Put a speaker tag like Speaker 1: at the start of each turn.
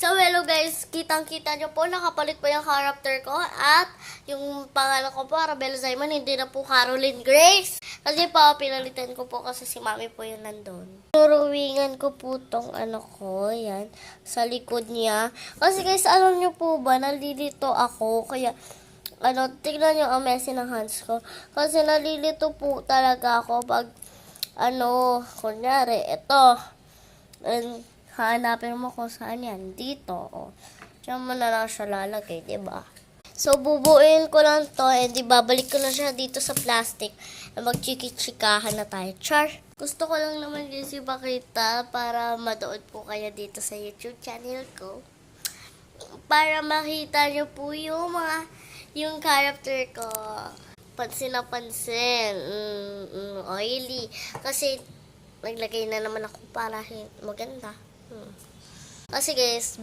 Speaker 1: So, hello guys, kitang-kita nyo po, nakapalit po yung character ko at yung pangalan ko po, Arabella Simon, hindi na po Caroline Grace. Kasi po, pinalitan ko po kasi si mami po yung nandun. Turuwingan ko po tong ano ko, yan, sa likod niya. Kasi guys, alam nyo po ba, nalilito ako, kaya, tignan nyo ang messy ng hands ko. Kasi nalilito po talaga ako pag, kunyari, ito, and, hanapin mo kung saan yan. Dito, oh. Diyan mo na lang siya lalagay, diba? So, bubuin ko lang to, and babalik ko na siya dito sa plastic. Magchiki-chikahan na tayo. Char! Gusto ko lang naman guys ipakita para madood po kayo dito sa YouTube channel ko. Para makita nyo po yung character ko. Pansin na pansin. Oily. Kasi, naglagay na naman ako para maganda. Kasi guys,